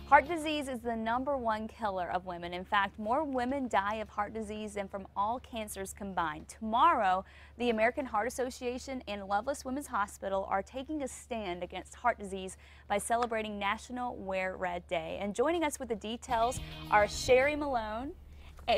Heart disease is the #1 killer of women. In fact, more women die of heart disease than from all cancers combined. Tomorrow, the American Heart Association and Lovelace Women's Hospital are taking a stand against heart disease by celebrating National Wear Red Day. And joining us with the details are Shari Milone,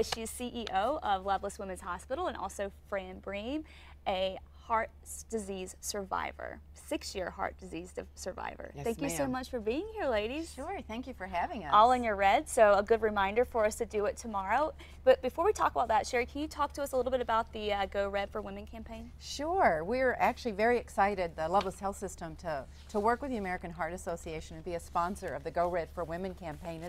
she's CEO of Lovelace Women's Hospital, and also Fran, Briem, a heart disease survivor, 6-year heart disease survivor. Yes, Thank you so much for being here, ladies. Sure, thank you for having us. All in your red, so a good reminder for us to do it tomorrow. But before we talk about that, Shari, can you talk to us a little bit about the Go Red for Women campaign? Sure, we're actually very excited, the Lovelace Health System, to work with the American Heart Association and be a sponsor of the Go Red for Women campaign.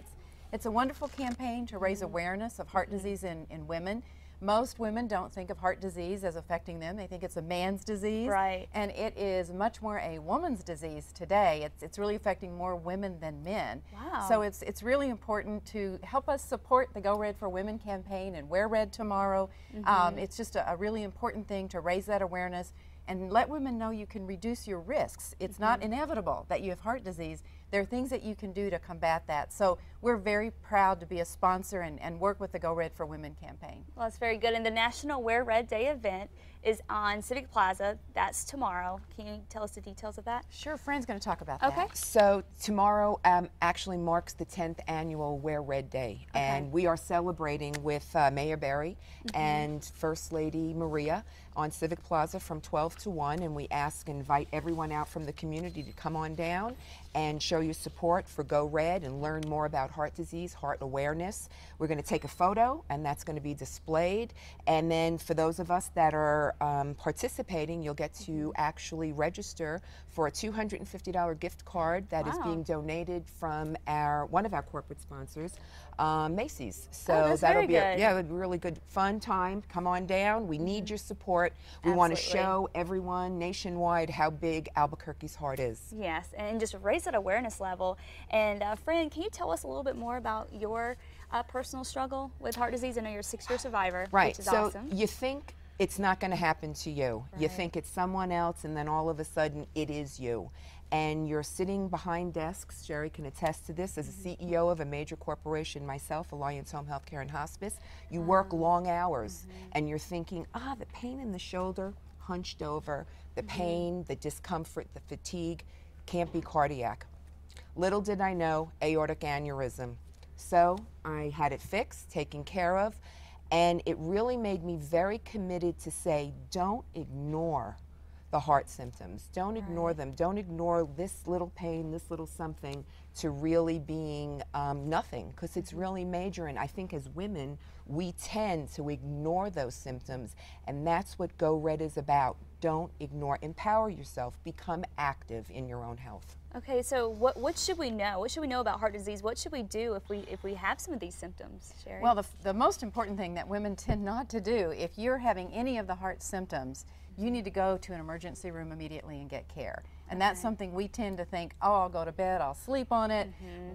It's a wonderful campaign to raise awareness of heart disease in women. Most women don't think of heart disease as affecting them. They think it's a man's disease. Right. And it is much more a woman's disease today. It's really affecting more women than men. Wow. So it's really important to help us support the Go Red for Women campaign and wear red tomorrow. It's just a really important thing to raise that awareness and let women know you can reduce your risks. It's not inevitable that you have heart disease. There are things that you can do to combat that. So we're very proud to be a sponsor and work with the Go Red for Women campaign. Well, that's very good. And the National Wear Red Day event is on Civic Plaza. That's tomorrow. Can you tell us the details of that? Sure, Fran's going to talk about Okay. that. So tomorrow actually marks the 10th annual Wear Red Day, and we are celebrating with Mayor Barry and First Lady Maria on Civic Plaza from 12 to 1, and we invite everyone out from the community to come on down and show your support for Go Red and learn more about heart disease, heart awareness. We're going to take a photo, and that's going to be displayed. And then for those of us that are participating, you'll get to actually register for a $250 gift card that is being donated from one of our corporate sponsors, Macy's. So that'll be a really good fun time. Come on down. We need your support. We want to show everyone nationwide how big Albuquerque's heart is. Yes, and just raise that awareness level. And Fran, can you tell us a little bit more about your personal struggle with heart disease? I know you're a 6-year survivor, which is awesome. You think it's not going to happen to you. You think it's someone else, and then all of a sudden it is you. And you're sitting behind desks. Shari can attest to this. As a CEO of a major corporation myself, Alliance Home Healthcare and Hospice, you work long hours, and you're thinking, the pain in the shoulder, hunched over, the pain, the discomfort, the fatigue, can't be cardiac. Little did I know, aortic aneurysm. So I had it fixed, taken care of, and it really made me very committed to say, don't ignore the heart symptoms. Don't ignore them. Don't ignore this little pain, this little something, to really being nothing, because it's really major. And I think as women, we tend to ignore those symptoms, and that's what Go Red is about. Don't ignore. Empower yourself. Become active in your own health. Okay, so what should we know? What should we know about heart disease? What should we do if we have some of these symptoms, Shari? Well, the most important thing that women tend not to do, if you're having any of the heart symptoms, you need to go to an emergency room immediately and get care. And that's something we tend to think, I'll go to bed, I'll sleep on it.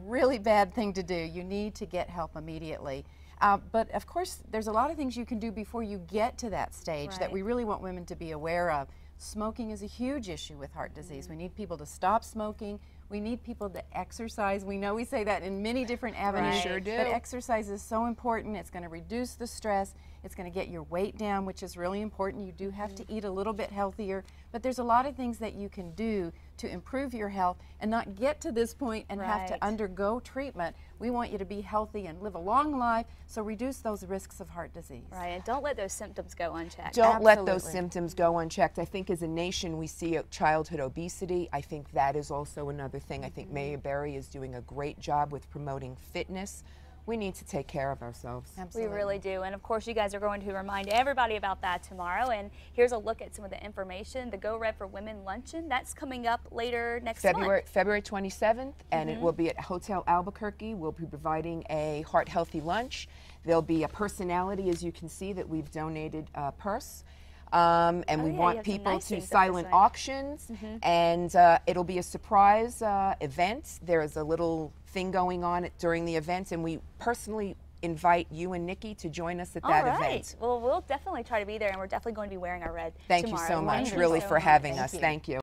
Really bad thing to do. You need to get help immediately. But of course, there's a lot of things you can do before you get to that stage that we really want women to be aware of. Smoking is a huge issue with heart disease. We need people to stop smoking. We need people to exercise. We know we say that in many different avenues, Sure do. but exercise is so important. It's going to reduce the stress. It's going to get your weight down, which is really important. You do have to eat a little bit healthier, but there's a lot of things that you can do to improve your health and not get to this point and have to undergo treatment. We want you to be healthy and live a long life, so reduce those risks of heart disease. Right, and don't let those symptoms go unchecked. Don't let those symptoms go unchecked. I think as a nation we see childhood obesity. I think that is also another thing. I think Mayor Barry is doing a great job with promoting fitness. We need to take care of ourselves. Absolutely. We really do. And of course, you guys are going to remind everybody about that tomorrow. And here's a look at some of the information. The Go Red for Women Luncheon, that's coming up later next month. February 27th, and it will be at Hotel Albuquerque. We'll be providing a heart-healthy lunch. There'll be a personality, as you can see, that we've donated a purse. And we want people to silent auctions, and it'll be a surprise event. There's a little thing going on during the event, and we personally invite you and Nikki to join us at that event. Well, we'll definitely try to be there, and we're definitely going to be wearing our red Thank tomorrow. you so much, really, for having us. Thank you.